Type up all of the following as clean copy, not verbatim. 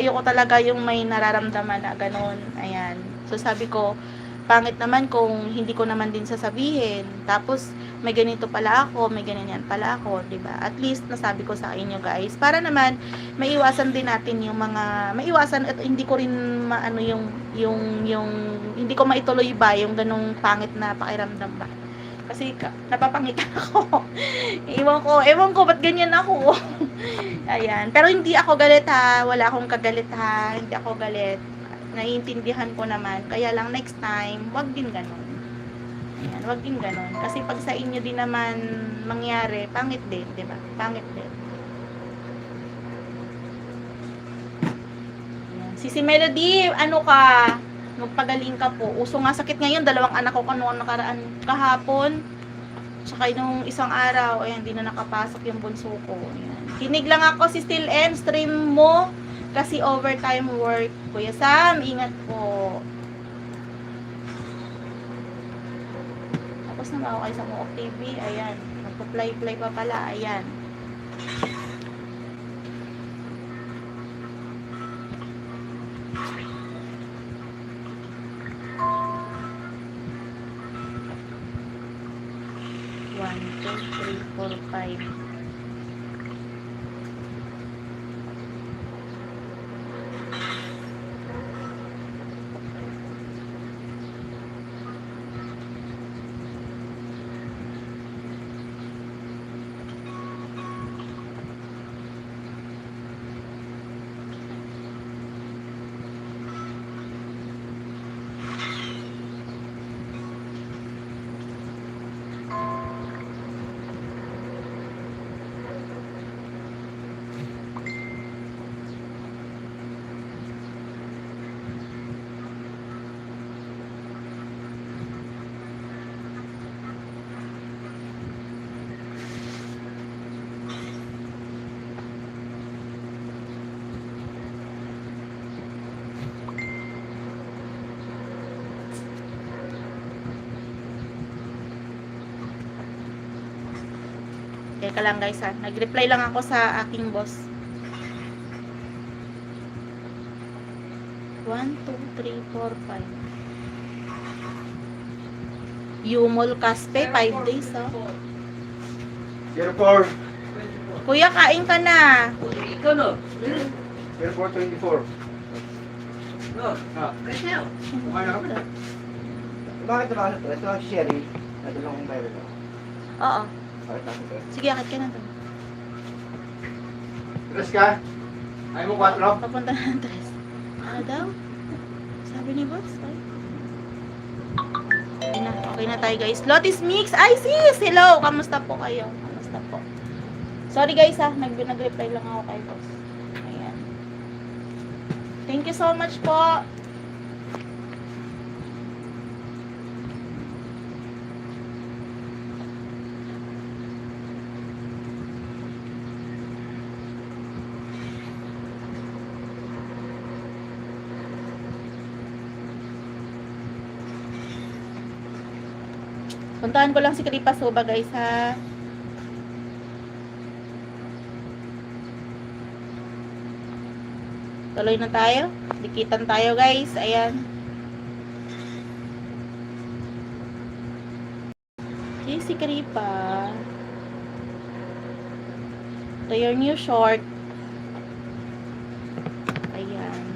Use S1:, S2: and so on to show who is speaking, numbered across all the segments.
S1: ayoko talaga yung may nararamdaman na ganun. Ayan. So sabi ko, pangit naman kung hindi ko naman din sasabihin. Tapos may ganito pala ako, may ganyan pala ako, 'di ba? At least nasabi ko sa inyo guys, para naman maiwasan din natin yung mga maiwasan at hindi ko rin maano yung hindi ko maituloy ba yung ganung pangit na pakiramdam ba. Kasi napapangitan ako. Ewan ko ba't ganyan ako. Ayan. Pero hindi ako galit ha. Wala akong kagalit ha. Hindi ako galit. Naiintindihan ko naman. Kaya lang next time, wag din ganun. Ayan, wag din ganun. Kasi pag sa inyo din naman mangyari, pangit din, di ba? Pangit din. Ayan. Si Melody, ano ka? Magpagaling ka po. Uso nga sakit ngayon. 2 anak ko noong nakaraan kahapon. Tsaka nung isang araw, ayan, hindi na nakapasok yung bunso ko. Ayan. Kinig lang ako si Still M, stream mo. Kasi overtime work. Kuya Sam, ingat po. Tapos na ako kayo sa Mook TV. Ayan. Magpa-play pa pala. Ayan. One, two, three, four, five. Teka lang guys ha. Nag-reply lang ako sa aking boss. 1, 2, 3, 4, 5. Yumol Caspe, 5 days ha.
S2: 04.
S1: Kuya, kain ka na.
S3: Ikaw no?
S2: 0424.
S3: No.
S2: Ah,
S3: Kasi
S2: kumain na kami. Bakit na ba ito? Ito ang sherry. Ito lang kung tayo ito.
S1: Oo.
S2: Bakit natin ito?
S1: Sige, akit ka na doon.
S2: Tres ka? Ayaw mo 4?
S1: Papunta na ng tres. Ano daw? Sabi ni boss. Ay. Okay na tayo guys. Lotus Mix. Ay sis! Hello! Kamusta po kayo? Kamusta po? Sorry guys ha. Nag-reply lang ako kay boss. Ayan. Thank you so much po. Puntahan ko lang si Kripa Soba guys ha. Tuloy na tayo. Dikitan tayo guys. Ayan. Okay, si Kripa. Ito your new short. Ayan.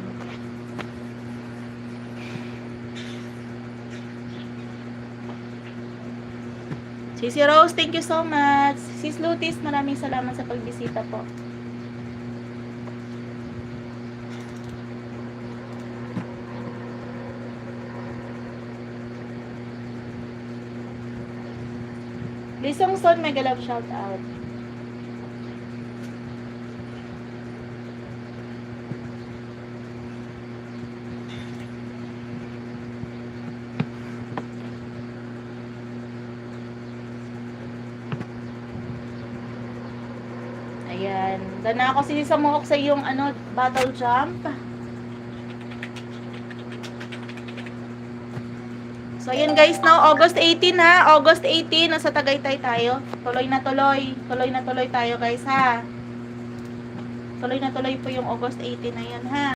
S1: Sisi Rose, thank you so much. Sis Lutis, maraming salamat sa pagbisita po. Lisong Son, mega love shout out. Ayan. Dana ako sa Mook sa yung ano, battle jump. So, ayan guys, now August 18 ha. August 18, nasa Tagaytay tayo. Tuloy na tuloy. Tuloy na tuloy tayo guys ha. Tuloy na tuloy po yung August 18 na yan ha.